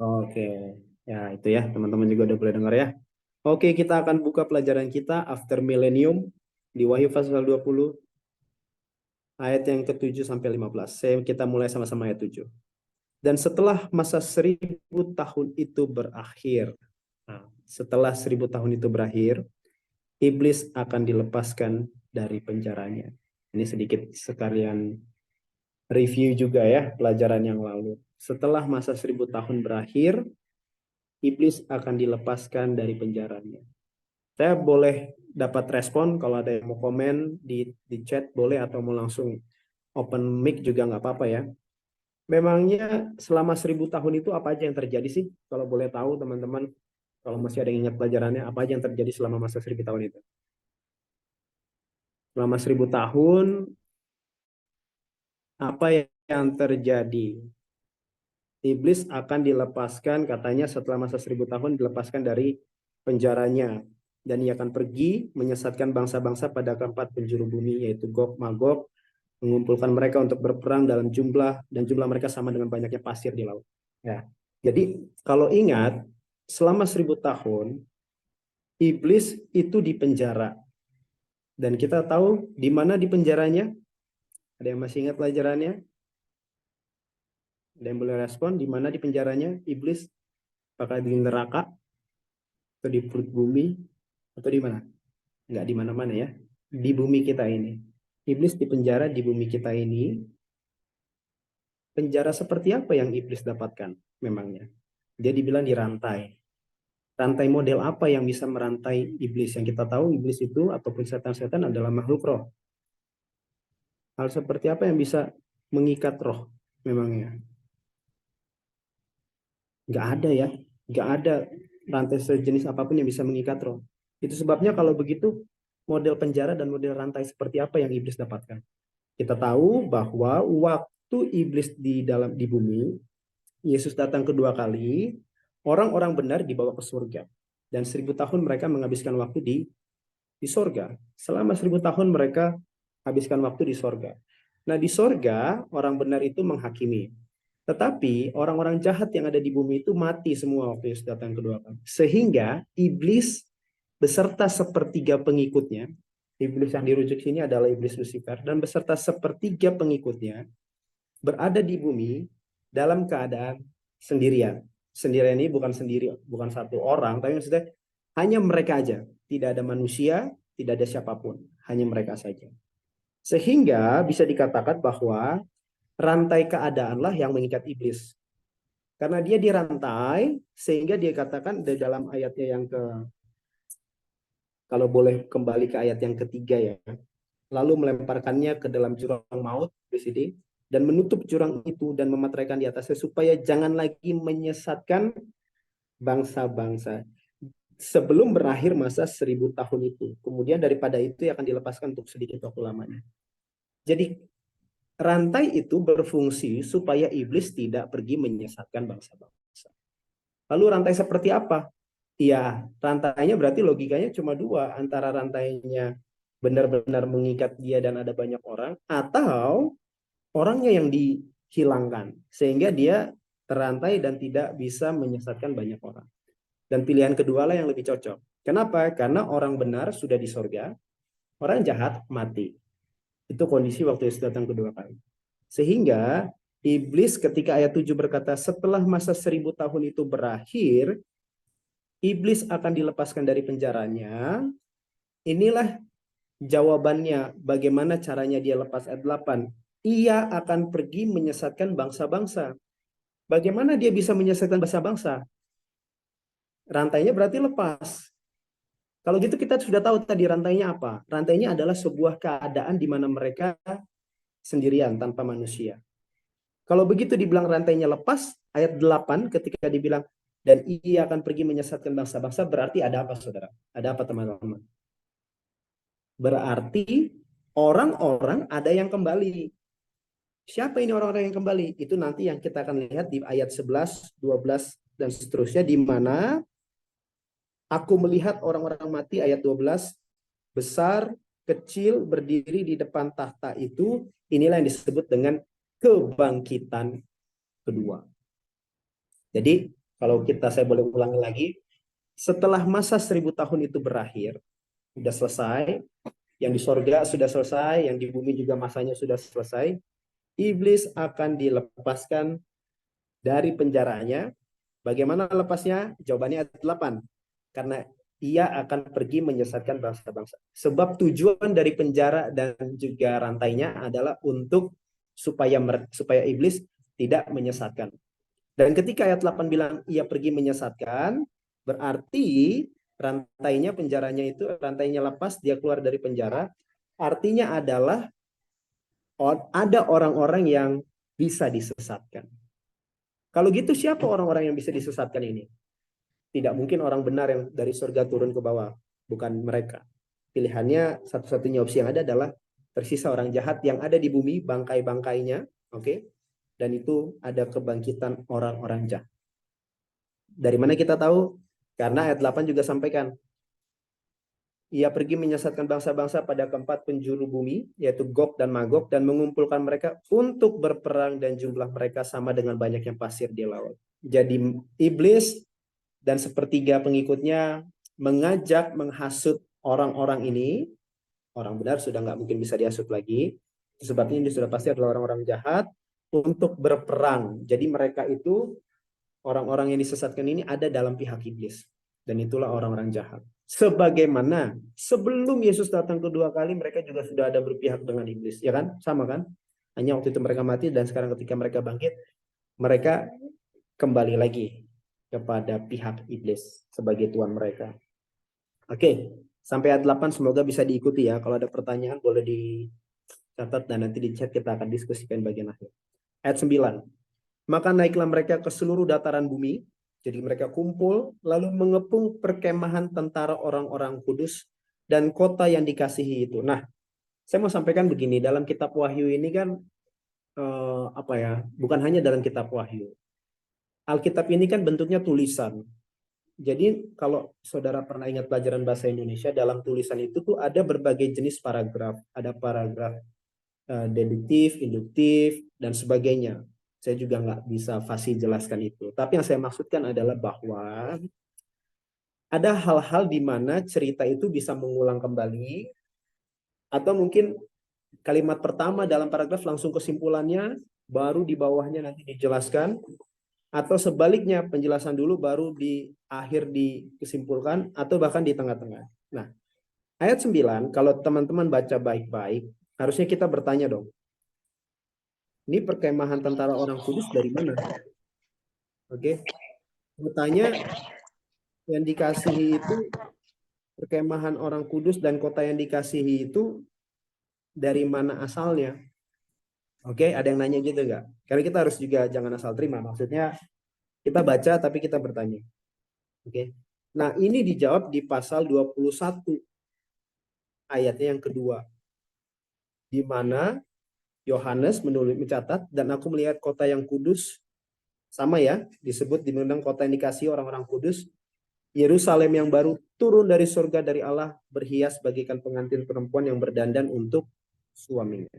Oke, ya itu ya teman-teman juga udah boleh dengar ya. Oke, kita akan buka pelajaran kita After Millennium di Wahyu pasal 20 ayat yang ke-7 sampai 15. Kita mulai sama-sama ayat 7. Dan setelah masa 1000 tahun itu berakhir. Nah, setelah 1000 tahun itu berakhir, iblis akan dilepaskan dari penjaranya. Ini sedikit sekalian review juga ya pelajaran yang lalu. Setelah masa 1000 tahun berakhir, iblis akan dilepaskan dari penjaranya. Saya boleh dapat respon kalau ada yang mau komen di chat boleh atau mau langsung open mic juga nggak apa-apa ya. Memangnya selama 1000 tahun itu apa aja yang terjadi sih? Kalau boleh tahu teman-teman, kalau masih ada yang ingat pelajarannya, apa aja yang terjadi selama masa 1000 tahun itu? Selama 1000 tahun, apa yang terjadi? Iblis akan dilepaskan, katanya setelah masa 1000 tahun dilepaskan dari penjaranya. Dan ia akan pergi menyesatkan bangsa-bangsa pada keempat penjuru bumi, yaitu Gog, Magog, mengumpulkan mereka untuk berperang dalam jumlah, dan jumlah mereka sama dengan banyaknya pasir di laut. Ya. Jadi kalau ingat, selama 1000 tahun, iblis itu di penjara. Dan kita tahu di mana di penjaranya? Ada yang masih ingat pelajarannya? Ada yang boleh respon di mana di penjaranya iblis? Apakah di neraka atau di perut bumi atau di mana? Enggak di mana-mana ya. Di bumi kita ini. Iblis di penjara di bumi kita ini. Penjara seperti apa yang iblis dapatkan memangnya? Dia dibilang dirantai. Rantai model apa yang bisa merantai iblis? Yang kita tahu iblis itu ataupun setan-setan adalah makhluk roh. Hal seperti apa yang bisa mengikat roh memangnya? Nggak ada ya. Nggak ada rantai sejenis apapun yang bisa mengikat roh. Itu sebabnya kalau begitu model penjara dan model rantai seperti apa yang iblis dapatkan? Kita tahu bahwa waktu iblis di bumi, Yesus datang kedua kali, orang-orang benar dibawa ke surga. Dan 1000 tahun mereka menghabiskan waktu di sorga. Selama 1000 tahun mereka habiskan waktu di sorga. Nah di sorga orang benar itu menghakimi. Tetapi orang-orang jahat yang ada di bumi itu mati semua waktu Yesus datang kedua kali. Sehingga iblis beserta sepertiga pengikutnya, iblis yang dirujuk sini adalah iblis Lucifer, dan beserta sepertiga pengikutnya berada di bumi dalam keadaan sendirian. Sendirian ini bukan sendiri, bukan satu orang, tapi maksudnya hanya mereka aja. Tidak ada manusia, tidak ada siapapun, hanya mereka saja. Sehingga bisa dikatakan bahwa rantai keadaanlah yang mengikat iblis. Karena dia dirantai, sehingga dia katakan di dalam ayatnya yang kalau boleh kembali ke ayat yang ketiga ya, lalu melemparkannya ke dalam jurang maut di sini dan menutup jurang itu dan memateraikan di atasnya supaya jangan lagi menyesatkan bangsa-bangsa sebelum berakhir masa 1000 tahun itu. Kemudian daripada itu akan dilepaskan untuk sedikit waktu lamanya. Jadi rantai itu berfungsi supaya iblis tidak pergi menyesatkan bangsa-bangsa. Lalu rantai seperti apa? Ya, rantainya berarti logikanya cuma dua, antara rantainya benar-benar mengikat dia dan ada banyak orang, atau orangnya yang dihilangkan sehingga dia terantai dan tidak bisa menyesatkan banyak orang. Dan pilihan kedua lah yang lebih cocok. Kenapa? Karena orang benar sudah di sorga, orang jahat mati. Itu kondisi waktu Yesus datang kedua kali. Sehingga iblis ketika ayat 7 berkata setelah masa 1000 tahun itu berakhir, iblis akan dilepaskan dari penjaranya. Inilah jawabannya bagaimana caranya dia lepas ayat 8. Ia akan pergi menyesatkan bangsa-bangsa. Bagaimana dia bisa menyesatkan bangsa-bangsa? Rantainya berarti lepas. Kalau gitu kita sudah tahu tadi rantainya apa. Rantainya adalah sebuah keadaan di mana mereka sendirian tanpa manusia. Kalau begitu dibilang rantainya lepas, ayat 8 ketika dibilang dan ia akan pergi menyesatkan bangsa-bangsa, berarti ada apa saudara? Ada apa teman-teman? Berarti orang-orang ada yang kembali. Siapa ini orang-orang yang kembali? Itu nanti yang kita akan lihat di ayat 11, 12, dan seterusnya, di mana aku melihat orang-orang mati, ayat 12, besar, kecil, berdiri di depan tahta itu, inilah yang disebut dengan kebangkitan kedua. Jadi, saya boleh ulangi lagi, setelah masa 1000 tahun itu berakhir, sudah selesai, yang di sorga sudah selesai, yang di bumi juga masanya sudah selesai, iblis akan dilepaskan dari penjaranya. Bagaimana lepasnya? Jawabannya ayat 8. Karena ia akan pergi menyesatkan bangsa-bangsa. Sebab tujuan dari penjara dan juga rantainya adalah untuk supaya iblis tidak menyesatkan. Dan ketika ayat 8 bilang ia pergi menyesatkan, berarti rantainya lepas, dia keluar dari penjara. Artinya adalah ada orang-orang yang bisa disesatkan. Kalau gitu siapa orang-orang yang bisa disesatkan ini? Tidak mungkin orang benar yang dari surga turun ke bawah, bukan mereka. Pilihannya satu-satunya opsi yang ada adalah tersisa orang jahat yang ada di bumi, bangkai-bangkainya, oke? Dan itu ada kebangkitan orang-orang jahat. Dari mana kita tahu? Karena ayat 8 juga sampaikan, ia pergi menyesatkan bangsa-bangsa pada keempat penjuru bumi, yaitu Gog dan Magog, dan mengumpulkan mereka untuk berperang, dan jumlah mereka sama dengan banyaknya pasir di laut. Jadi iblis dan sepertiga pengikutnya mengajak, menghasut orang-orang ini. Orang benar sudah nggak mungkin bisa dihasut lagi. Sebabnya ini sudah pasti adalah orang-orang jahat untuk berperang. Jadi mereka itu, orang-orang yang disesatkan ini ada dalam pihak iblis. Dan itulah orang-orang jahat. Sebagaimana sebelum Yesus datang kedua kali, mereka juga sudah ada berpihak dengan iblis. Ya kan? Sama kan? Hanya waktu itu mereka mati, dan sekarang ketika mereka bangkit, mereka kembali lagi kepada pihak iblis sebagai tuan mereka. Oke, sampai ayat 8 semoga bisa diikuti ya. Kalau ada pertanyaan boleh dicatat dan nanti di chat kita akan diskusikan bagian akhir. Ayat 9. Maka naiklah mereka ke seluruh dataran bumi. Jadi mereka kumpul lalu mengepung perkemahan tentara orang-orang kudus dan kota yang dikasihi itu. Nah, saya mau sampaikan begini, dalam kitab Wahyu ini kan bukan hanya dalam kitab Wahyu. Alkitab ini kan bentuknya tulisan. Jadi kalau saudara pernah ingat pelajaran bahasa Indonesia, dalam tulisan itu tuh ada berbagai jenis paragraf. Ada paragraf deduktif, induktif, dan sebagainya. Saya juga nggak bisa fasih jelaskan itu. Tapi yang saya maksudkan adalah bahwa ada hal-hal di mana cerita itu bisa mengulang kembali, atau mungkin kalimat pertama dalam paragraf langsung kesimpulannya, baru di bawahnya nanti dijelaskan, atau sebaliknya penjelasan dulu baru di akhir disimpulkan, atau bahkan di tengah-tengah. Nah, ayat 9, kalau teman-teman baca baik-baik, harusnya kita bertanya dong, ini perkemahan tentara orang kudus dari mana? Oke, bertanya, yang dikasihi itu, perkemahan orang kudus dan kota yang dikasihi itu dari mana asalnya? Oke, ada yang nanya gitu nggak? Karena kita harus juga jangan asal terima. Maksudnya kita baca tapi kita bertanya. Oke. Nah, ini dijawab di pasal 21 ayatnya yang kedua. Di mana Yohanes mencatat, dan aku melihat kota yang kudus, sama ya, disebut dimenang kota yang dikasihi orang-orang kudus, Yerusalem yang baru turun dari surga dari Allah, berhias bagaikan pengantin perempuan yang berdandan untuk suaminya.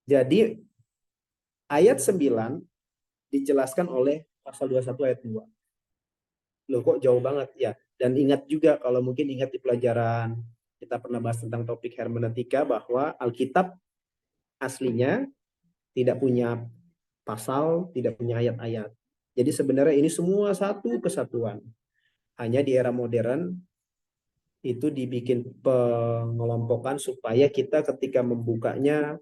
Jadi ayat 9 dijelaskan oleh pasal 21 ayat 2. Loh kok jauh banget ya? Dan ingat juga, kalau mungkin ingat di pelajaran kita pernah bahas tentang topik hermeneutika, bahwa Alkitab aslinya tidak punya pasal, tidak punya ayat-ayat. Jadi sebenarnya ini semua satu kesatuan. Hanya di era modern itu dibikin pengelompokan supaya kita ketika membukanya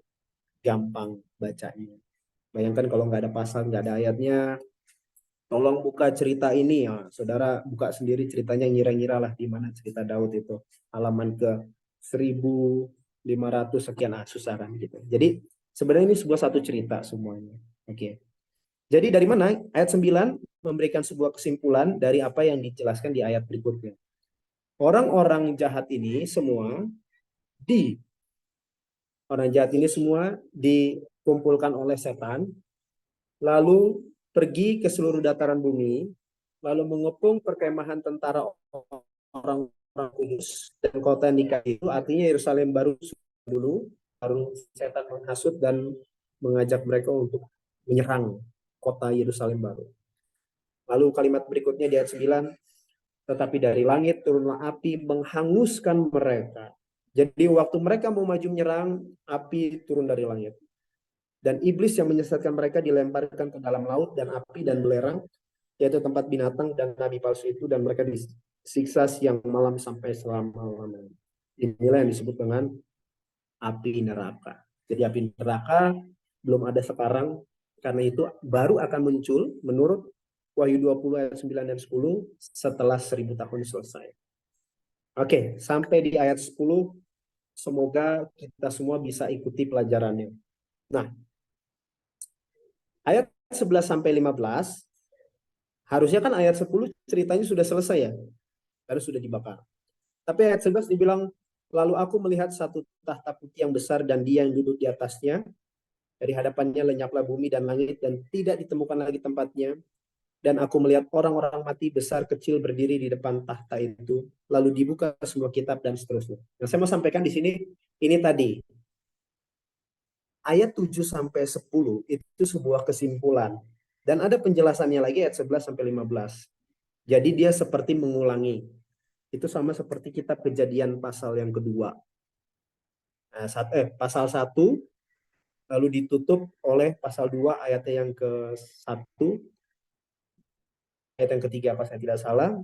gampang bacanya. Bayangkan kalau nggak ada pasal, nggak ada ayatnya, tolong buka cerita ini ya, saudara buka sendiri ceritanya, ngira-ngira lah di mana cerita Daud itu, halaman ke 1500 sekian, susah kan gitu. Jadi sebenarnya ini sebuah satu cerita semuanya. Oke. Jadi dari mana? Ayat 9 memberikan sebuah kesimpulan dari apa yang dijelaskan di ayat berikutnya. Orang-orang jahat ini semua dikumpulkan oleh setan, lalu pergi ke seluruh dataran bumi, lalu mengepung perkemahan tentara orang-orang kudus dan kota yang dikasihi itu, artinya Yerusalem baru dulu, baru setan menghasut dan mengajak mereka untuk menyerang kota Yerusalem baru. Lalu kalimat berikutnya di ayat 9, tetapi dari langit turunlah api menghanguskan mereka. Jadi waktu mereka mau maju menyerang, api turun dari langit. Dan iblis yang menyesatkan mereka dilemparkan ke dalam laut dan api dan belerang, yaitu tempat binatang dan nabi palsu itu, dan mereka disiksa siang malam sampai selama-lamanya. Inilah yang disebut dengan api neraka. Jadi api neraka belum ada sekarang, karena itu baru akan muncul menurut Wahyu 20 ayat 9 dan 10 setelah 1000 tahun selesai. Oke, sampai di ayat 10, semoga kita semua bisa ikuti pelajarannya. Nah, ayat 11 sampai 15, harusnya kan ayat 10 ceritanya sudah selesai ya, karena sudah dibakar. Tapi ayat 11 dibilang, lalu aku melihat satu tahta putih yang besar dan dia yang duduk di atasnya. Dari hadapannya lenyaplah bumi dan langit dan tidak ditemukan lagi tempatnya. Dan aku melihat orang-orang mati besar kecil berdiri di depan tahta itu. Lalu dibuka semua kitab dan seterusnya. Yang saya mau sampaikan di sini, ini tadi. Ayat 7 sampai 10 itu sebuah kesimpulan. Dan ada penjelasannya lagi ayat 11 sampai 15. Jadi dia seperti mengulangi. Itu sama seperti kitab Kejadian pasal yang kedua. Nah, pasal 1 lalu ditutup oleh pasal 2 ayatnya yang ke-1, ayat yang ketiga pas saya tidak salah.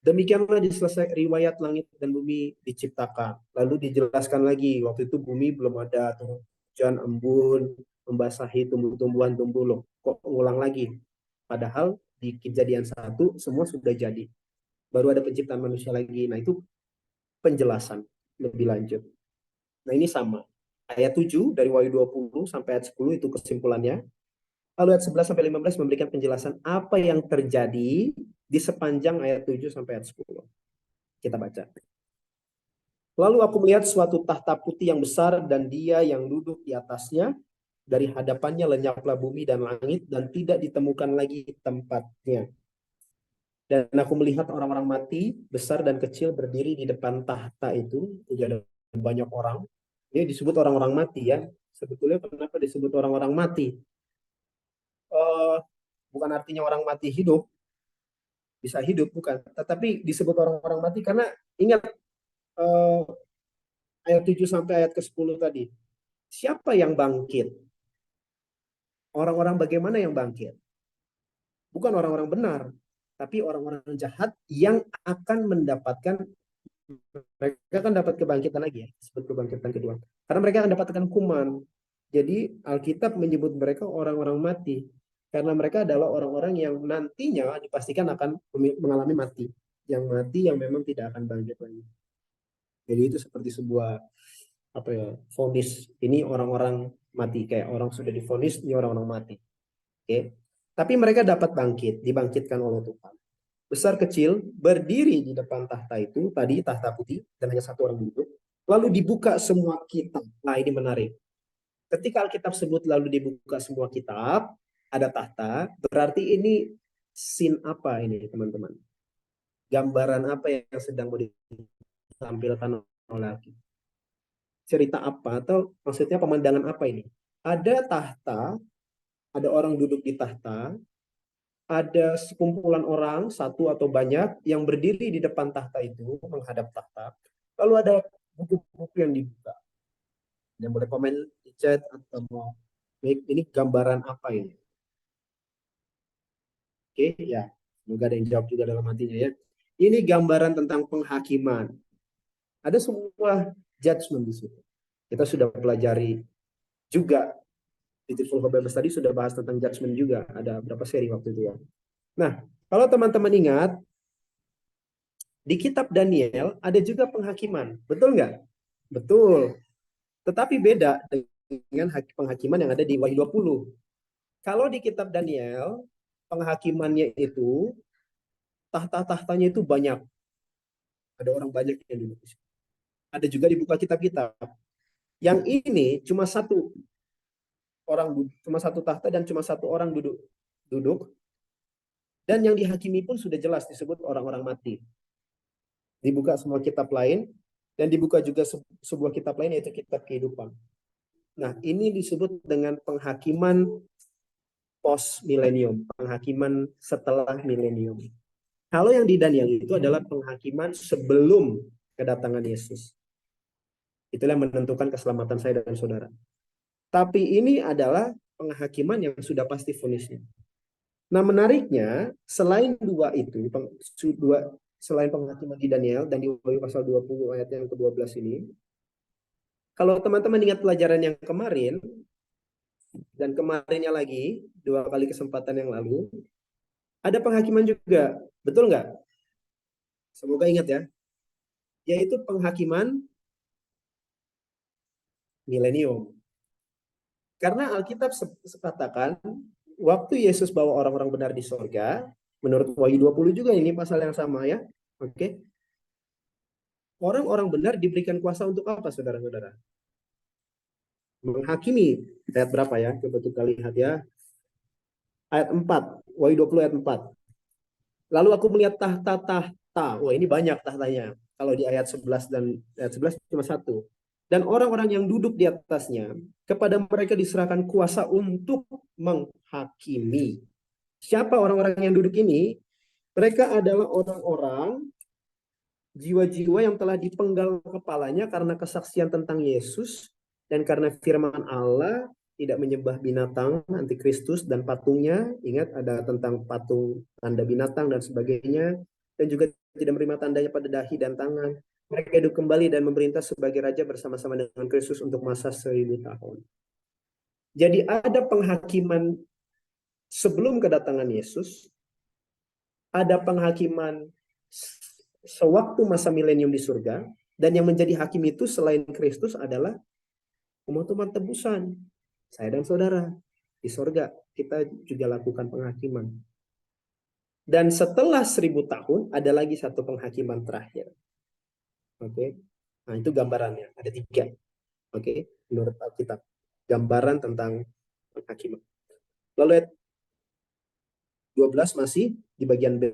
Demikianlah diselesai riwayat langit dan bumi diciptakan. Lalu dijelaskan lagi, waktu itu bumi belum ada turun hujan, embun, membasahi tumbuh-tumbuhan, tumbuh loh. Kok ulang lagi? Padahal di Kejadian 1 semua sudah jadi. Baru ada penciptaan manusia lagi. Nah itu penjelasan lebih lanjut. Nah ini sama. Ayat 7 dari Wahyu 20 sampai ayat 10 itu kesimpulannya. Lalu ayat 11 sampai 15 memberikan penjelasan apa yang terjadi di sepanjang ayat 7 sampai ayat 10. Kita baca. Lalu aku melihat suatu tahta putih yang besar dan dia yang duduk di atasnya. Dari hadapannya lenyaplah bumi dan langit dan tidak ditemukan lagi tempatnya. Dan aku melihat orang-orang mati besar dan kecil berdiri di depan tahta itu. Jadi ada banyak orang. Ini disebut orang-orang mati ya. Sebetulnya kenapa disebut orang-orang mati? Uh, bukan artinya orang mati hidup, bisa hidup bukan, tetapi disebut orang-orang mati karena ingat uh, ayat 7 sampai ayat ke-10 tadi. Siapa yang bangkit? Orang-orang bagaimana yang bangkit? Bukan orang-orang benar, tapi orang-orang jahat yang akan mendapatkan, mereka akan dapat kebangkitan lagi ya, disebut kebangkitan kedua. Karena mereka akan dapatkan hukuman. Jadi Alkitab menyebut mereka orang-orang mati karena mereka adalah orang-orang yang nantinya dipastikan akan mengalami mati. Yang mati yang memang tidak akan bangkit lagi. Jadi itu seperti sebuah apa ya, vonis. Ini orang-orang mati, kayak orang sudah divonis, ini orang-orang mati. Oke. Tapi mereka dapat bangkit, dibangkitkan oleh Tuhan. Besar kecil berdiri di depan tahta itu, tadi tahta putih dan hanya satu orang duduk. Lalu dibuka semua kitab. Nah, ini menarik. Ketika Alkitab sebut lalu dibuka semua kitab, ada tahta, berarti ini scene apa ini, teman-teman? Gambaran apa yang sedang mau ditampilkan oleh Alkitab? Cerita apa atau maksudnya pemandangan apa ini? Ada tahta, ada orang duduk di tahta, ada sekumpulan orang satu atau banyak yang berdiri di depan tahta itu menghadap tahta. Lalu ada buku-buku yang dibuka. Yang boleh komen di chat atau mau ini gambaran apa ini? Oke, ya. Semoga ada yang jawab juga dalam hatinya ya. Ini gambaran tentang penghakiman. Ada sebuah judgment di situ. Kita sudah pelajari juga Beautiful Hobebers tadi sudah bahas tentang judgment juga. Ada berapa seri waktu itu ya. Nah, kalau teman-teman ingat, di kitab Daniel ada juga penghakiman. Betul nggak? Betul. Tetapi beda dengan penghakiman yang ada di Wahyu 20. Kalau di kitab Daniel, penghakimannya itu, tahta-tahtanya itu banyak. Ada orang banyak yang duduk di situ. Ada juga dibuka kitab-kitab. Yang ini cuma satu orang, cuma satu tahta dan cuma satu orang duduk. Dan yang dihakimi pun sudah jelas disebut orang-orang mati. Dibuka semua kitab lain dan dibuka juga sebuah kitab lain yaitu kitab kehidupan. Nah, ini disebut dengan penghakiman post milenium, penghakiman setelah milenium. Kalau yang di Daniel itu adalah penghakiman sebelum kedatangan Yesus. Itulah yang menentukan keselamatan saya dan saudara. Tapi ini adalah penghakiman yang sudah pasti vonisnya. Nah, menariknya, selain dua itu, selain penghakiman di Daniel dan di Wahyu pasal 20 ayat yang ke-12 ini, kalau teman-teman ingat pelajaran yang kemarin, dan kemarinnya lagi, 2 kali kesempatan yang lalu, ada penghakiman juga. Betul nggak? Semoga ingat ya. Yaitu penghakiman milenium. Karena Alkitab katakan, waktu Yesus bawa orang-orang benar di sorga, menurut Wahyu 20 juga ini pasal yang sama ya. Oke. Orang-orang benar diberikan kuasa untuk apa, saudara-saudara? Menghakimi. Ayat berapa ya? Coba kita lihat ya. Ayat 4. Wahyu 20 ayat 4. Lalu aku melihat tahta-tahta. Wah, ini banyak tahtanya. Kalau di ayat 11 dan ayat 11 cuma satu. Dan orang-orang yang duduk di atasnya, kepada mereka diserahkan kuasa untuk menghakimi. Siapa orang-orang yang duduk ini? Mereka adalah orang-orang jiwa-jiwa yang telah dipenggal kepalanya karena kesaksian tentang Yesus dan karena firman Allah, tidak menyembah binatang, antikristus dan patungnya. Ingat ada tentang patung, tanda binatang dan sebagainya. Dan juga tidak menerima tandanya pada dahi dan tangan. Mereka hidup kembali dan memerintah sebagai raja bersama-sama dengan Kristus untuk masa 1000 tahun. Jadi ada penghakiman sebelum kedatangan Yesus, ada penghakiman sewaktu masa milenium di surga, dan yang menjadi hakim itu selain Kristus adalah umat-umat tebusan. Saya dan saudara di surga kita juga lakukan penghakiman. Dan setelah 1000 tahun ada lagi satu penghakiman terakhir. Oke. Nah, itu gambarannya. Ada 3. Oke, menurut Alkitab. Gambaran tentang penghakiman. Lalu ayat 12 masih di bagian B.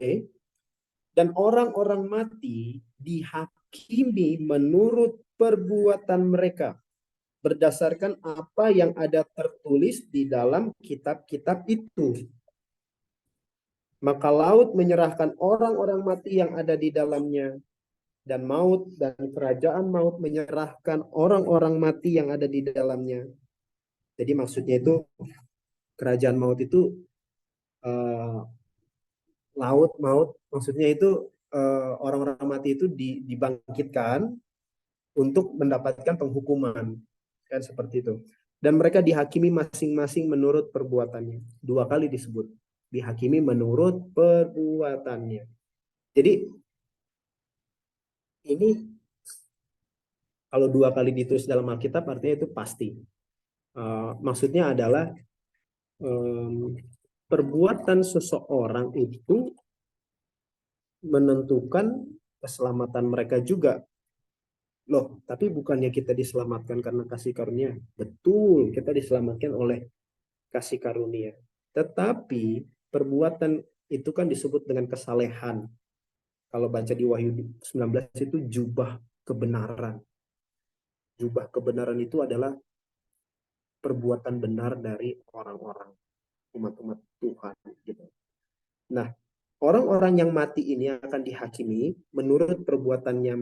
Dan orang-orang mati dihakimi menurut perbuatan mereka, berdasarkan apa yang ada tertulis di dalam kitab-kitab itu. Maka laut menyerahkan orang-orang mati yang ada di dalamnya, dan maut dan kerajaan maut menyerahkan orang-orang mati yang ada di dalamnya. Jadi maksudnya itu kerajaan maut itu laut maut, maksudnya itu orang-orang mati itu dibangkitkan untuk mendapatkan penghukuman, kan seperti itu. Dan mereka dihakimi masing-masing menurut perbuatannya. 2 kali disebut, dihakimi menurut perbuatannya. Jadi ini kalau 2 kali ditulis dalam Alkitab artinya itu pasti. Maksudnya adalah perbuatan seseorang itu menentukan keselamatan mereka juga. Loh, tapi bukannya kita diselamatkan karena kasih karunia? Betul, kita diselamatkan oleh kasih karunia. Tetapi perbuatan itu kan disebut dengan kesalehan. Kalau baca di Wahyu 19 itu jubah kebenaran. Jubah kebenaran itu adalah perbuatan benar dari orang-orang, umat-umat Tuhan. Gitu. Nah, orang-orang yang mati ini akan dihakimi menurut perbuatannya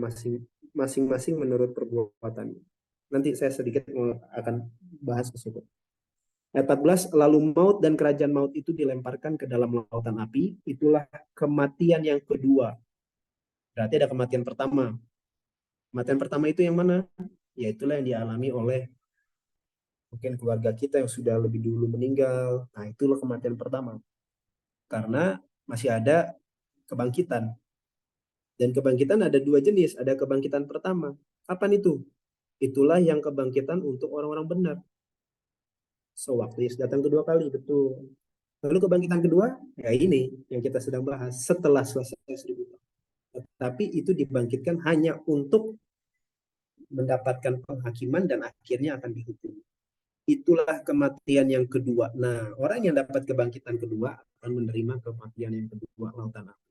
masing-masing menurut perbuatannya. Nanti saya sedikit akan bahas ke situ. Ayat 14, lalu maut dan kerajaan maut itu dilemparkan ke dalam lautan api. Itulah kematian yang kedua. Berarti ada kematian pertama. Kematian pertama itu yang mana? Ya itulah yang dialami oleh mungkin keluarga kita yang sudah lebih dulu meninggal. Nah, itulah kematian pertama. Karena masih ada kebangkitan. Dan kebangkitan ada 2 jenis. Ada kebangkitan pertama. Kapan itu? Itulah yang kebangkitan untuk orang-orang benar. Sewaktu Yesus datang kedua kali, betul. Lalu kebangkitan kedua, ya ini yang kita sedang bahas setelah selesai 1000 tahun. Tapi itu dibangkitkan hanya untuk mendapatkan penghakiman dan akhirnya akan dihukum. Itulah kematian yang kedua. Nah, orang yang dapat kebangkitan kedua akan menerima kematian yang kedua, lautan api.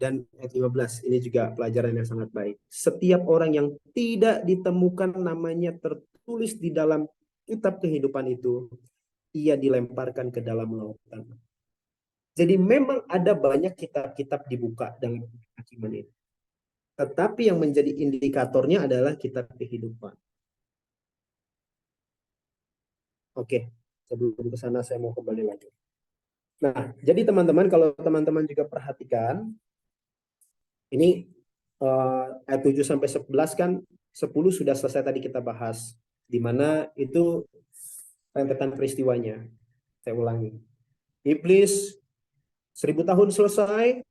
Dan ayat 15, ini juga pelajaran yang sangat baik. Setiap orang yang tidak ditemukan namanya tertulis di dalam kitab kehidupan itu, ia dilemparkan ke dalam lautan. Jadi memang ada banyak kitab-kitab dibuka dalam kehakiman ini. Tetapi yang menjadi indikatornya adalah kitab kehidupan. Oke, sebelum ke sana saya mau kembali lagi. Nah, jadi teman-teman, kalau teman-teman juga perhatikan, ini ayat 7 sampai 11 kan, 10 sudah selesai tadi kita bahas. Di mana itu rentetan peristiwanya. Saya ulangi. Iblis 1000 tahun selesai,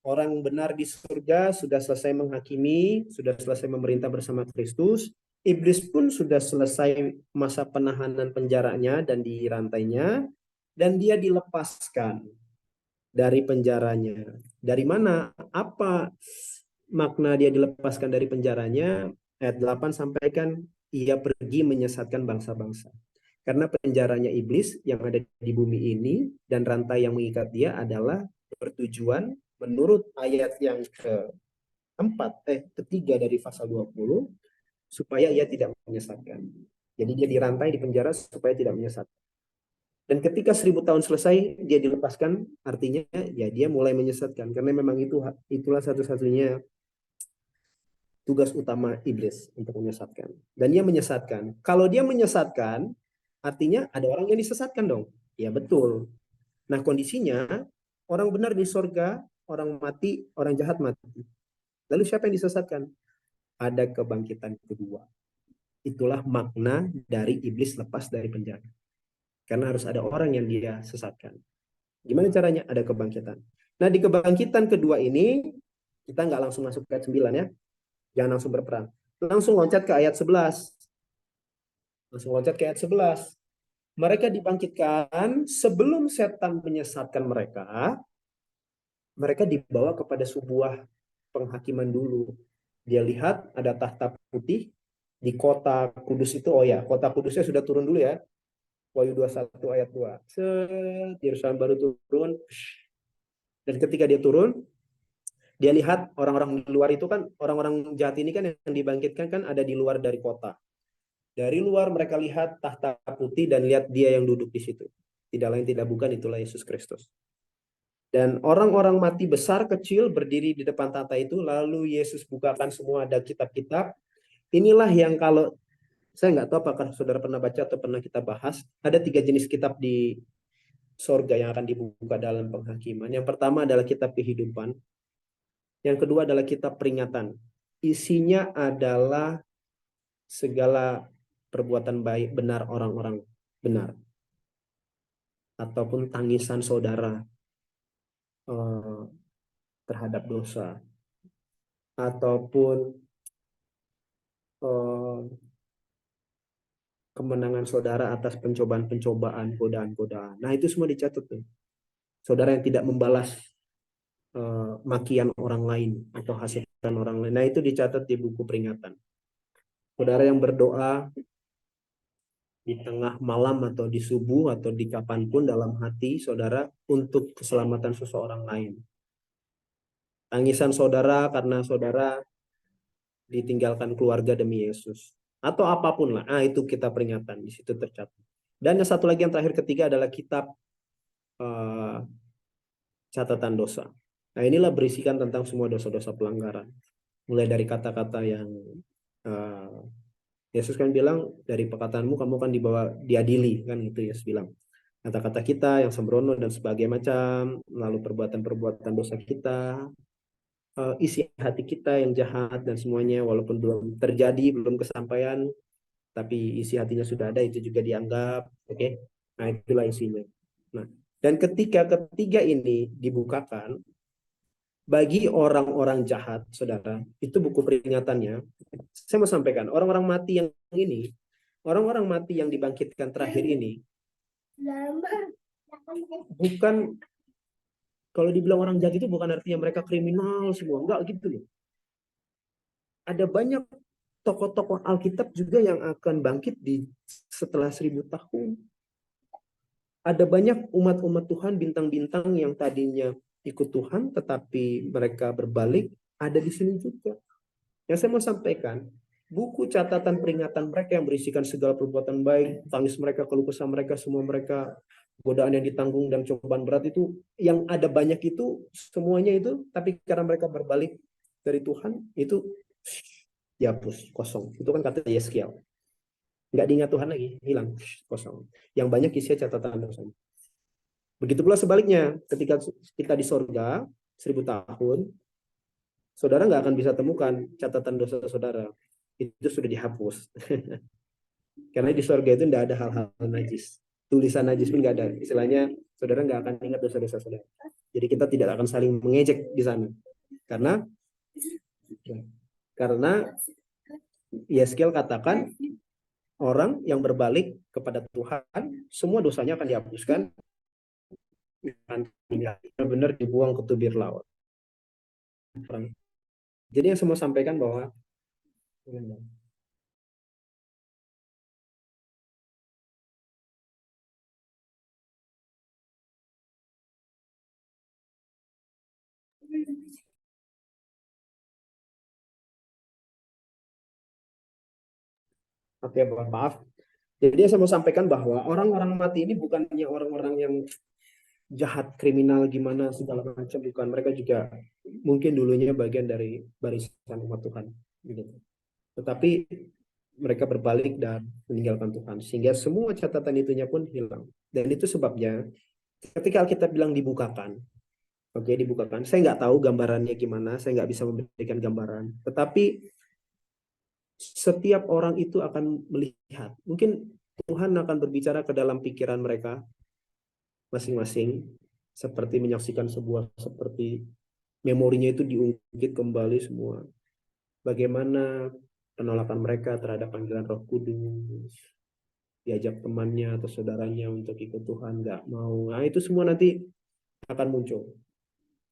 orang benar di surga sudah selesai menghakimi, sudah selesai memerintah bersama Kristus. Iblis pun sudah selesai masa penahanan penjaranya dan dirantainya, dan dia dilepaskan dari penjaranya. Dari mana? Apa makna dia dilepaskan dari penjaranya? Ayat 8 sampaikan, ia pergi menyesatkan bangsa-bangsa. Karena penjaranya iblis yang ada di bumi ini dan rantai yang mengikat dia adalah bertujuan menurut ayat yang ketiga dari pasal 20, supaya ia tidak menyesatkan. Jadi dia dirantai di penjara supaya tidak menyesatkan. Dan ketika 1000 tahun selesai, dia dilepaskan, artinya ya dia mulai menyesatkan. Karena memang itulah satu-satunya tugas utama iblis untuk menyesatkan. Dan dia menyesatkan. Kalau dia menyesatkan, artinya ada orang yang disesatkan dong. Ya betul. Nah kondisinya, orang benar di sorga, orang mati, orang jahat mati. Lalu siapa yang disesatkan? Ada kebangkitan kedua. Itulah makna dari iblis lepas dari penjara. Karena harus ada orang yang dia sesatkan. Gimana caranya? Ada kebangkitan. Nah di kebangkitan kedua ini, kita nggak langsung masuk ke ayat 9 ya. Jangan langsung berperang. Langsung loncat ke ayat 11. Langsung loncat ke ayat 11. Mereka dibangkitkan sebelum setan menyesatkan mereka. Mereka dibawa kepada sebuah penghakiman dulu. Dia lihat ada tahta putih di kota Kudus itu. Oh ya, kota Kudusnya sudah turun dulu ya. Wahyu 21 ayat 2. Yerusalem baru turun. Dan ketika dia turun, dia lihat orang-orang di luar itu kan, orang-orang jahat ini kan yang dibangkitkan kan ada di luar dari kota. Dari luar mereka lihat tahta putih dan lihat dia yang duduk di situ. Tidak lain tidak bukan, itulah Yesus Kristus. Dan orang-orang mati besar kecil berdiri di depan tahta itu, lalu Yesus bukakan semua ada kitab-kitab. Inilah yang kalau saya nggak tahu apakah saudara pernah baca atau pernah kita bahas, ada 3 jenis kitab di sorga yang akan dibuka dalam penghakiman. Yang pertama adalah kitab kehidupan. Yang kedua adalah kitab peringatan. Isinya adalah segala perbuatan baik benar orang-orang benar. Ataupun tangisan saudara terhadap dosa. Ataupun kemenangan saudara atas pencobaan-pencobaan, godaan-godaan. Nah itu semua dicatat tuh. Saudara yang tidak membalas makian orang lain atau hasutan orang lain. Nah itu dicatat di buku peringatan. Saudara yang berdoa di tengah malam atau di subuh atau di kapanpun dalam hati saudara untuk keselamatan seseorang lain. Tangisan saudara karena saudara ditinggalkan keluarga demi Yesus. Atau apapun lah. Nah itu kita peringatan. Di situ tercatat. Dan yang satu lagi yang terakhir ketiga adalah kitab catatan dosa. Nah inilah berisikan tentang semua dosa-dosa pelanggaran. Mulai dari kata-kata yang Yesus kan bilang dari perkataanmu kamu kan diadili kan itu Yesus bilang. Kata-kata kita yang sembrono dan sebagainya macam, lalu perbuatan-perbuatan dosa kita, isi hati kita yang jahat dan semuanya walaupun belum terjadi, belum kesampaian, tapi isi hatinya sudah ada itu juga dianggap, oke? Nah itulah isinya. Nah dan ketika ketiga ini dibukakan bagi orang-orang jahat, saudara, itu buku peringatannya. Saya mau sampaikan, orang-orang mati yang ini, orang-orang mati yang dibangkitkan terakhir ini, bukan, kalau dibilang orang jahat itu bukan artinya mereka kriminal semua, enggak gitu loh. Ada banyak tokoh-tokoh Alkitab juga yang akan bangkit setelah 1000 tahun. Ada banyak umat-umat Tuhan, bintang-bintang yang tadinya ikut Tuhan, tetapi mereka berbalik, ada di sini juga. Yang saya mau sampaikan, buku catatan peringatan mereka yang berisikan segala perbuatan baik, tangis mereka, keluh kesah mereka, semua mereka, godaan yang ditanggung dan cobaan berat itu, yang ada banyak itu, semuanya itu, tapi karena mereka berbalik dari Tuhan, itu dihapus, kosong. Itu kan kata Yeskiel. Nggak diingat Tuhan lagi, hilang, kosong. Yang banyak isinya catatan dosa. Begitu pula sebaliknya, ketika kita di sorga, 1000 tahun, saudara nggak akan bisa temukan catatan dosa saudara. Itu sudah dihapus. Karena di sorga itu tidak ada hal-hal najis. Tulisan najis pun nggak ada. Istilahnya, saudara nggak akan ingat dosa-dosa saudara. Jadi kita tidak akan saling mengejek di sana. Karena Yeskiel katakan, orang yang berbalik kepada Tuhan, semua dosanya akan dihapuskan, benar-benar dibuang ke tubir laut. Jadi yang saya mau sampaikan bahwa oke, maaf. Jadi saya mau sampaikan bahwa orang-orang mati ini bukannya orang-orang yang jahat, kriminal, gimana segala macam, bukan. Mereka juga mungkin dulunya bagian dari barisan umat Tuhan, gitu. Tetapi mereka berbalik dan meninggalkan Tuhan, sehingga semua catatan itunya pun hilang. Dan itu sebabnya ketika Alkitab bilang dibukakan, oke, dibukakan. Saya nggak tahu gambarannya gimana, saya nggak bisa memberikan gambaran. Tetapi setiap orang itu akan melihat. Mungkin Tuhan akan berbicara ke dalam pikiran mereka masing-masing, seperti menyaksikan seperti memorinya itu diungkit kembali semua. Bagaimana penolakan mereka terhadap panggilan Roh Kudus, diajak temannya atau saudaranya untuk ikut Tuhan, nggak mau. Nah, itu semua nanti akan muncul.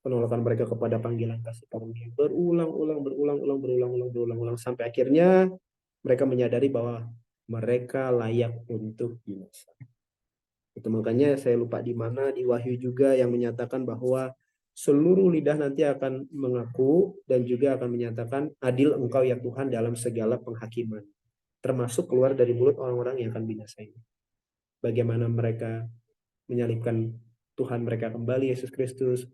Penolakan mereka kepada panggilan kasih karunia berulang-ulang sampai akhirnya mereka menyadari bahwa mereka layak untuk binasa. Itu makanya saya lupa di mana, di Wahyu juga yang menyatakan bahwa seluruh lidah nanti akan mengaku dan juga akan menyatakan adil Engkau ya Tuhan dalam segala penghakiman, termasuk keluar dari mulut orang-orang yang akan binasa ini. Bagaimana mereka menyalibkan Tuhan mereka kembali, Yesus Kristus.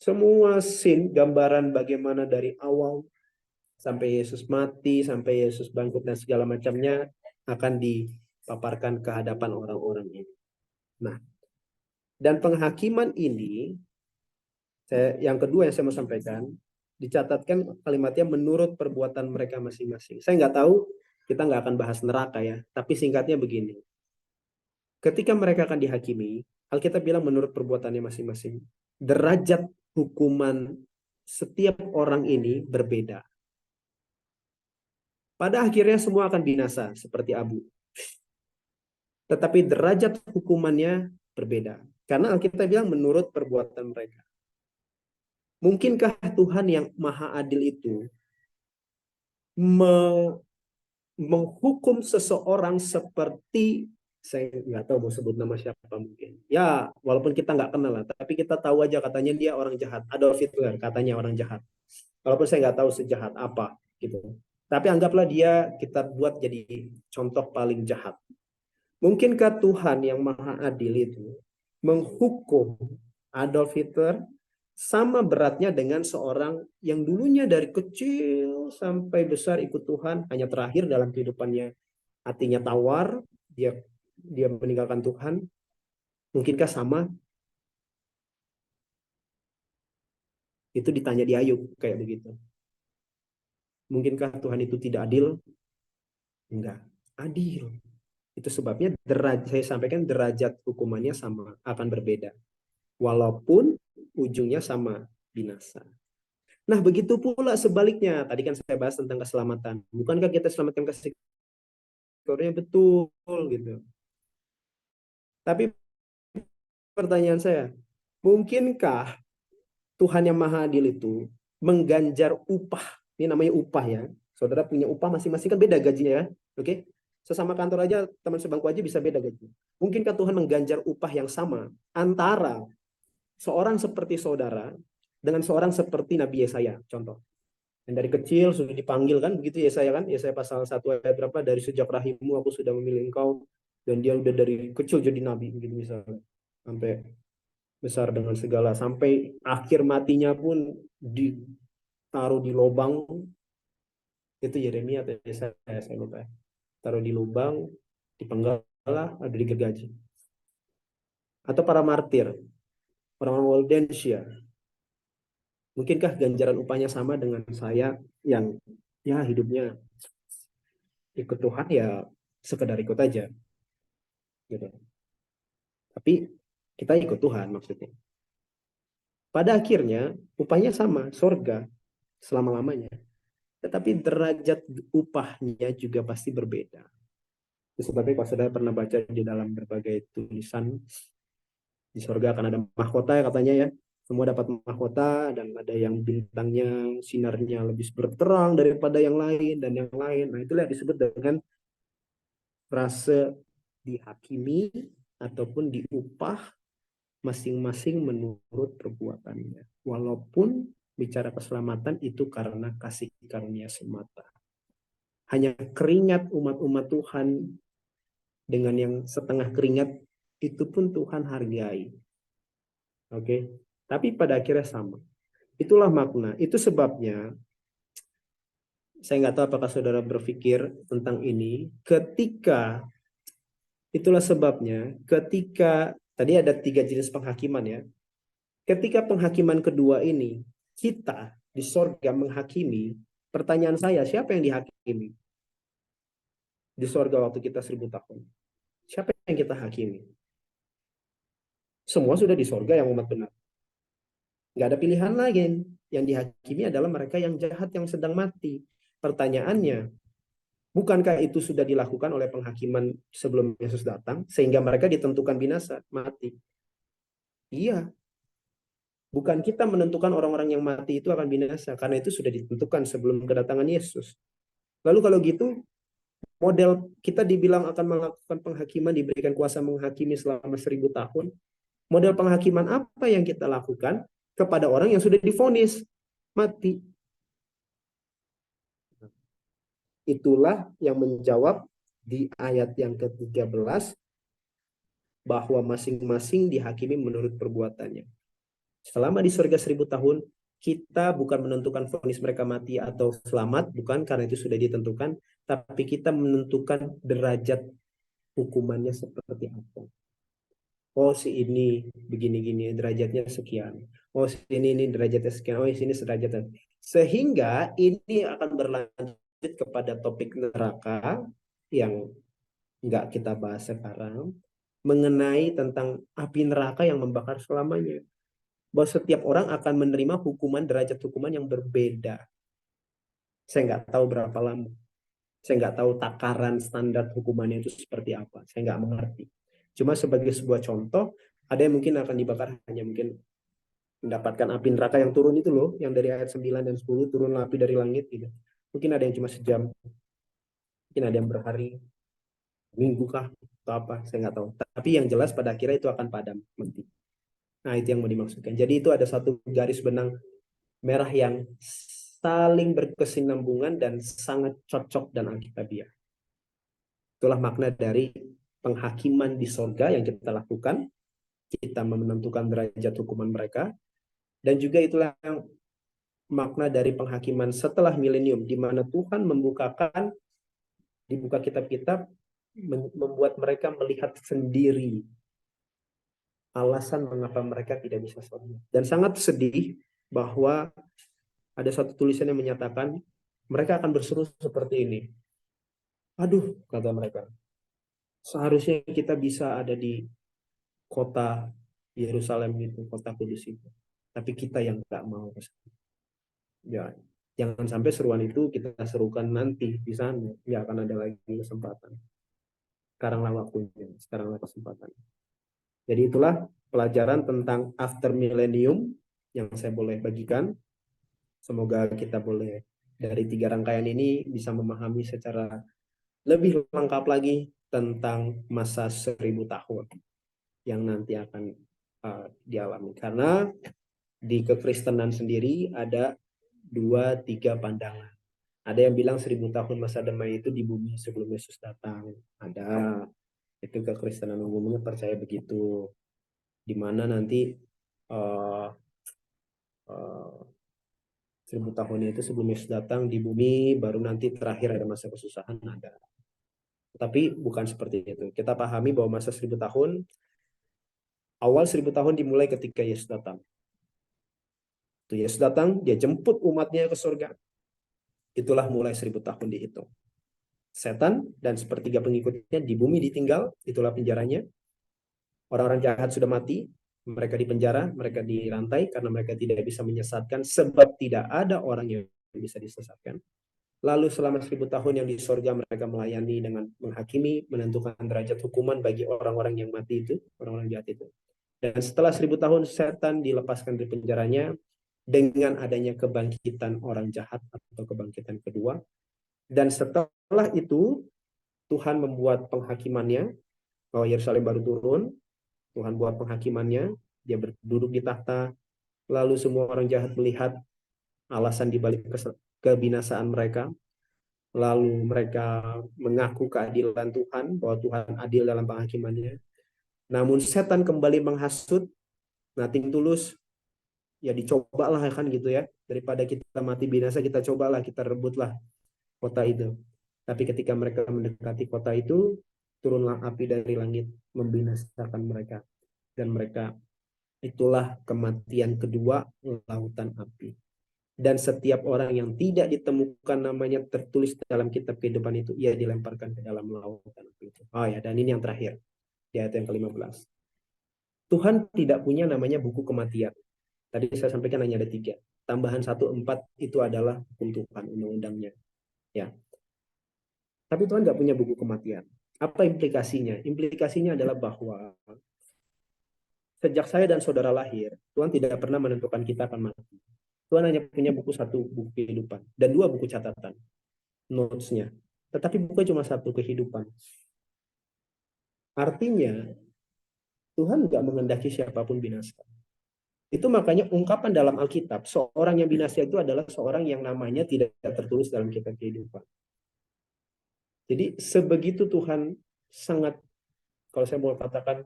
Semua scene, gambaran bagaimana dari awal sampai Yesus mati, sampai Yesus bangkit dan segala macamnya akan dipaparkan ke hadapan orang-orang ini. Nah, dan penghakiman ini, yang kedua yang saya mau sampaikan, dicatatkan kalimatnya menurut perbuatan mereka masing-masing. Saya nggak tahu, kita nggak akan bahas neraka ya, tapi singkatnya begini. Ketika mereka akan dihakimi, Alkitab bilang menurut perbuatannya masing-masing. Derajat hukuman setiap orang ini berbeda. Pada akhirnya semua akan binasa seperti abu. Tetapi derajat hukumannya berbeda. Karena Alkitab bilang menurut perbuatan mereka. Mungkinkah Tuhan yang maha adil itu menghukum seseorang seperti, saya nggak tahu mau sebut nama siapa mungkin. Ya, walaupun kita nggak kenal lah, tapi kita tahu aja katanya dia orang jahat. Adolf Hitler katanya orang jahat. Walaupun saya nggak tahu sejahat apa gitu. Tapi anggaplah dia kita buat jadi contoh paling jahat. Mungkinkah Tuhan yang maha adil itu menghukum Adolf Hitler sama beratnya dengan seorang yang dulunya dari kecil sampai besar ikut Tuhan, hanya terakhir dalam kehidupannya hatinya tawar, dia meninggalkan Tuhan. Mungkinkah sama? Itu ditanya di Ayub kayak begitu. Mungkinkah Tuhan itu tidak adil? Enggak, adil. Itu sebabnya saya sampaikan derajat hukumannya sama, akan berbeda. Walaupun ujungnya sama, binasa. Nah, begitu pula sebaliknya. Tadi kan saya bahas tentang keselamatan. Bukankah kita selamatkan kasih karunia? Betul gitu. Tapi pertanyaan saya, mungkinkah Tuhan yang Maha Adil itu mengganjar upah? Ini namanya upah ya. Saudara punya upah masing-masing kan beda gajinya ya. Oke? Sesama kantor aja, teman sebangku aja bisa beda gaji. Mungkinkah Tuhan mengganjar upah yang sama antara seorang seperti saudara dengan seorang seperti Nabi Yesaya, contoh. Dan dari kecil sudah dipanggil kan, begitu Yesaya kan, Yesaya pasal 1 ayat berapa, dari sejak rahimmu aku sudah memilih engkau, dan dia udah dari kecil jadi nabi, begitu misalnya. Sampai besar dengan segala, sampai akhir matinya pun ditaruh di lubang, itu Yeremia atau Yesaya, saya lupa. Taruh di lubang, dipenggal lah, ada digergaji. Atau para martir, orang-orang Waldensia. Mungkinkah ganjaran upahnya sama dengan saya yang ya hidupnya ikut Tuhan ya sekedar ikut aja gitu. Tapi kita ikut Tuhan maksudnya. Pada akhirnya upahnya sama, sorga selama-lamanya. Tetapi derajat upahnya juga pasti berbeda. Itu sebabnya kalau saudara pernah baca di dalam berbagai tulisan, di sorga akan ada mahkota ya katanya ya. Semua dapat mahkota dan ada yang bintangnya, sinarnya lebih berterang daripada yang lain dan yang lain. Nah itulah yang disebut dengan rasa dihakimi ataupun diupah masing-masing menurut perbuatannya. Walaupun bicara keselamatan itu karena kasih karunia semata. Hanya keringat umat-umat Tuhan dengan yang setengah keringat itu pun Tuhan hargai. Oke. Tapi pada akhirnya sama. Itulah makna. Itu sebabnya saya nggak tahu apakah saudara berpikir tentang ini. Itulah sebabnya ketika tadi ada 3 jenis penghakiman ya. Ketika penghakiman kedua ini kita di sorga menghakimi, pertanyaan saya siapa yang dihakimi di sorga waktu kita 1000 tahun? Siapa yang kita hakimi? Semua sudah di sorga yang umat benar. Nggak ada pilihan lagi. Yang dihakimi adalah mereka yang jahat yang sedang mati. Pertanyaannya, bukankah itu sudah dilakukan oleh penghakiman sebelum Yesus datang sehingga mereka ditentukan binasa, mati? Iya, bukan kita menentukan orang-orang yang mati itu akan binasa karena itu sudah ditentukan sebelum kedatangan Yesus. Lalu kalau gitu, model kita dibilang akan melakukan penghakiman, diberikan kuasa menghakimi selama 1000 tahun. Model penghakiman apa yang kita lakukan kepada orang yang sudah divonis mati? Itulah yang menjawab di ayat yang ke-13 bahwa masing-masing dihakimi menurut perbuatannya. Selama di surga 1000 tahun, kita bukan menentukan vonis mereka mati atau selamat, bukan, karena itu sudah ditentukan, tapi kita menentukan derajat hukumannya seperti apa. Oh si ini begini-gini, derajatnya sekian. Oh si ini derajatnya sekian. Oh sini sederajat. Sehingga ini akan berlanjut kepada topik neraka yang nggak kita bahas sekarang, mengenai tentang api neraka yang membakar selamanya. Bahwa setiap orang akan menerima hukuman, derajat hukuman yang berbeda. Saya nggak tahu berapa lama. Saya nggak tahu takaran standar hukumannya itu seperti apa. Saya nggak mengerti. Cuma sebagai sebuah contoh, ada yang mungkin akan dibakar hanya mungkin mendapatkan api neraka yang turun itu loh, yang dari ayat 9 dan 10 turun api dari langit gitu. Mungkin ada yang cuma sejam, mungkin ada yang berhari, minggu kah atau apa, saya nggak tahu. Tapi yang jelas pada akhirnya itu akan padam mati. Nah, itu yang mau dimaksudkan. Jadi itu ada satu garis benang merah yang saling berkesinambungan dan sangat cocok dan alkitabiah. Itulah makna dari penghakiman di sorga yang kita lakukan. Kita menentukan derajat hukuman mereka. Dan juga itulah yang makna dari penghakiman setelah milenium, di mana Tuhan dibuka kitab-kitab, membuat mereka melihat sendiri alasan mengapa mereka tidak bisa sorga. Dan sangat sedih bahwa ada satu tulisan yang menyatakan mereka akan berseru seperti ini. Aduh, kata mereka, seharusnya kita bisa ada di kota Yerusalem itu, kota kudus itu. Tapi kita yang nggak mau. Ya, jangan sampai seruan itu kita serukan nanti di sana. Ya akan ada lagi kesempatan. Sekaranglah waktunya, sekaranglah kesempatan. Jadi itulah pelajaran tentang after millennium yang saya boleh bagikan. Semoga kita boleh dari 3 rangkaian ini bisa memahami secara lebih lengkap lagi tentang masa 1000 tahun yang nanti akan dialami. Karena di kekristenan sendiri ada dua, tiga pandangan. Ada yang bilang 1000 tahun masa damai itu di bumi sebelum Yesus datang. Ada. Itu kekristenan umumnya percaya begitu. Di mana nanti uh, uh, 1000 tahunnya itu sebelum Yesus datang di bumi, baru nanti terakhir ada masa kesusahan ada. Tapi bukan seperti itu. Kita pahami bahwa masa 1000 tahun, awal 1000 tahun dimulai ketika Yesus datang. Itu Yesus datang, dia jemput umatnya ke surga. Itulah mulai 1000 tahun dihitung. Setan dan sepertiga pengikutnya di bumi ditinggal, itulah penjaranya. Orang-orang jahat sudah mati, mereka dipenjara, mereka dirantai karena mereka tidak bisa menyesatkan, sebab tidak ada orang yang bisa disesatkan. Lalu selama 1000 tahun yang di sorga mereka melayani dengan menghakimi, menentukan derajat hukuman bagi orang-orang yang mati itu, orang-orang jahat itu. Dan setelah 1000 tahun setan dilepaskan dari penjaranya dengan adanya kebangkitan orang jahat atau kebangkitan kedua. Dan setelah itu Tuhan membuat penghakimannya, bahwa Yerusalem baru turun, Tuhan buat penghakimannya, dia duduk di tahta, lalu semua orang jahat melihat alasan dibalik kebinasaan mereka, lalu mereka mengaku keadilan Tuhan, bahwa Tuhan adil dalam penghakimannya. Namun setan kembali menghasut, nothing tulus, ya dicobalah kan gitu ya, daripada kita mati binasa kita cobalah, kita rebutlah kota itu. Tapi ketika mereka mendekati kota itu, turunlah api dari langit membinasakan mereka, dan mereka itulah kematian kedua, lautan api. Dan setiap orang yang tidak ditemukan namanya tertulis dalam kitab kehidupan itu, ia dilemparkan ke dalam lautan api itu. Oh ya, dan ini yang terakhir, di ayat yang ke-15. Tuhan tidak punya namanya buku kematian. Tadi saya sampaikan hanya ada 3. Tambahan 1:4 itu adalah hukum Tuhan, undang-undangnya. Ya. Tapi Tuhan nggak punya buku kematian. Apa implikasinya? Implikasinya adalah bahwa sejak saya dan saudara lahir, Tuhan tidak pernah menentukan kita akan mati. Tuhan hanya punya buku kehidupan dan 2 buku catatan, notes-nya. Tetapi bukan cuma 1 kehidupan. Artinya Tuhan nggak mengendaki siapapun binasa. Itu makanya ungkapan dalam Alkitab, seorang yang binasa itu adalah seorang yang namanya tidak tertulis dalam kitab kehidupan. Jadi sebegitu Tuhan sangat, kalau saya mau katakan,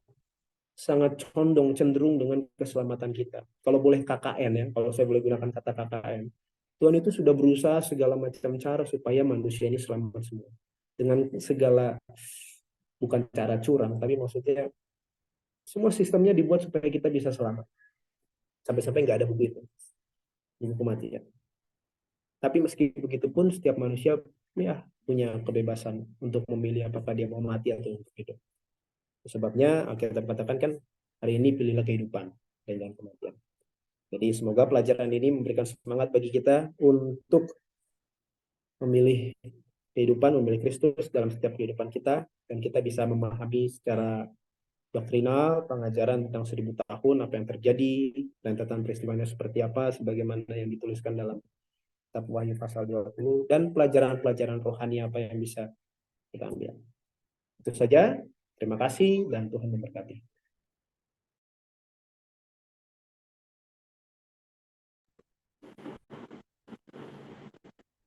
sangat condong, cenderung dengan keselamatan kita. Kalau boleh KKN ya, kalau saya boleh gunakan kata KKN. Tuhan itu sudah berusaha segala macam cara supaya manusia ini selamat semua. Dengan segala, bukan cara curang, tapi maksudnya semua sistemnya dibuat supaya kita bisa selamat. Sampai-sampai nggak ada buku itu, buku kematian. Tapi meski begitu pun setiap manusia ya punya kebebasan untuk memilih apakah dia mau mati atau untuk hidup. Sebabnya Alkitab katakan kan, hari ini pilihlah kehidupan dan jangan kematian. Jadi semoga pelajaran ini memberikan semangat bagi kita untuk memilih kehidupan, memilih Kristus dalam setiap kehidupan kita, dan kita bisa memahami secara doktrinal pengajaran tentang 1000 tahun, apa yang terjadi, dan tentang peristiwanya seperti apa, sebagaimana yang dituliskan dalam kitab Wahyu pasal 20, dan pelajaran-pelajaran rohani apa yang bisa kita ambil. Itu saja, terima kasih, dan Tuhan memberkati.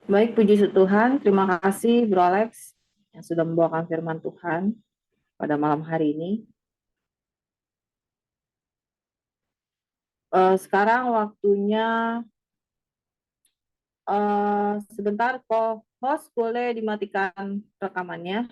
Baik, puji Tuhan. Terima kasih Bro Alex yang sudah membawakan firman Tuhan pada malam hari ini. Sekarang waktunya sebentar, host boleh dimatikan rekamannya.